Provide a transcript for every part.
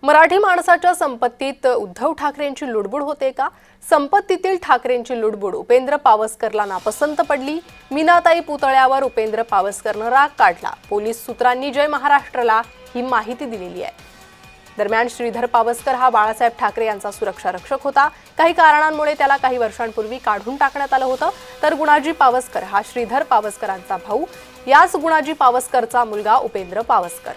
मराठी माणसाच्या संपत्तीत उद्धव ठाकरेंची लुडबुड होते का? संपत्तीतील ठाकरेंची लुडबुड उपेंद्र पावसकरला नापसंत पडली। मीनाताई पुतळ्यावर उपेंद्र पावसकरनं राग काढला। पोलीस सूत्रांनी जय महाराष्ट्रला ही माहिती दिलेली आहे। दरम्यान श्रीधर पावसकर हा बाळासाहेब ठाकरे यांचा सुरक्षा रक्षक होता। काही कारणांमुळे त्याला काही वर्षांपूर्वी काढून टाकण्यात आलं होतं। तर गुणाजी पावसकर हा श्रीधर पावसकरांचा भाऊ, याच गुणाजी पावसकरचा मुलगा उपेंद्र पावसकर।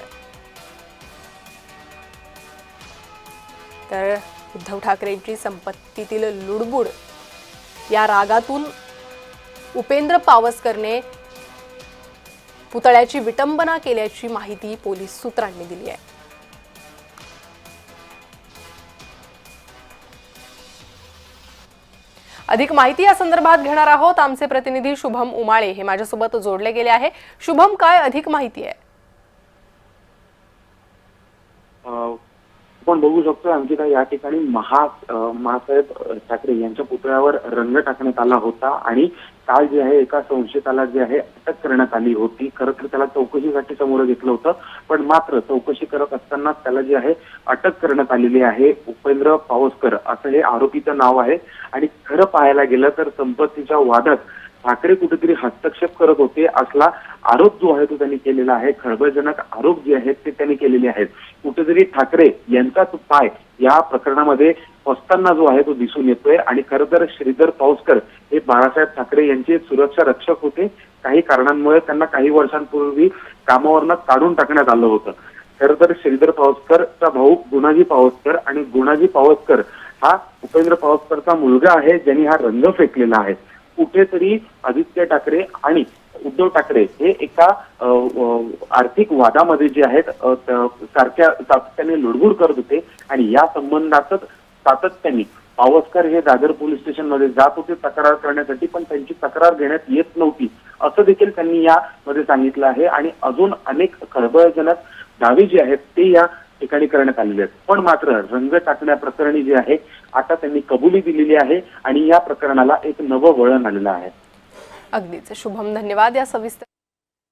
तर उद्धव ठाकरेंची संपत्तीतील लुडबुड या रागातून उपेंद्र पावसकरने पुतळ्याची विटंबना केल्याची माहिती पोलीस सूत्रांनी दिली आहे। अधिक माहिती या संदर्भात घेणार आहोत। आमचे प्रतिनिधी शुभम उमाळे हे माझ्यासोबत जोडले गेले आहे। शुभम, काय अधिक माहिती आहे? आपण बघू शकतो आणखी या ठिकाणी महासाहेब ठाकरे यांच्या पुतळ्यावर रंग टाकण्यात आला होता आणि काल जे आहे एका संशयिताला जे आहे अटक करण्यात आली होती। खरं तर त्याला चौकशीसाठी समोर घेतलं होतं, पण मात्र चौकशी करत असताना त्याला जे आहे अटक करण्यात आलेली आहे। उपेंद्र पावसकर असं हे आरोपीचं नाव आहे आणि खरं पाहायला गेलं तर संपत्तीच्या वादात ठाकरे कुठेतरी हस्तक्षेप करत होते असला आरोप जो आहे तो त्यांनी केलेला आहे। खळबळजनक आरोप जे आहेत ते त्यांनी केलेले आहेत। कुठेतरी ठाकरे यांचाच पाय या प्रकरणामध्ये फसताना जो आहे तो दिसून येतोय आणि खरं तर श्रीधर पावसकर हे बाळासाहेब ठाकरे यांचे सुरक्षा रक्षक होते। काही कारणांमुळे त्यांना काही वर्षांपूर्वी कामावरनं काढून टाकण्यात आलं होतं। खरं तर श्रीधर पावसकरचा भाऊ गुणाजी पावसकर आणि गुणाजी पावसकर हा उपेंद्र पावसकरचा मुलगा आहे, ज्यांनी हा रंग फेकलेला आहे। कुठेतरी आदित्य ठाकरे आणि उद्धव ठाकरे हे एका आर्थिक वादामध्ये जे आहेत सातत्याने लुडबुड करत होते आणि या संबंधातच सातत्याने पावसकर हे दादर पोलीस स्टेशन मध्ये जात होते तक्रार करण्यासाठी, पण त्यांची तक्रार घेण्यात येत नव्हती असं देखील त्यांनी यामध्ये सांगितलं आहे। आणि अजून अनेक खळबळजनक दावे जे आहेत ते या ठिकाणी करण्यात आलेले आहेत, पण मात्र रंग टाकण्या प्रकरणी जे आहे आता त्यांनी कबुली दिलेली आहे आणि या प्रकरणाला एक नवं वळण आलेलं आहे। अगदीच शुभम, धन्यवाद या सविस्तर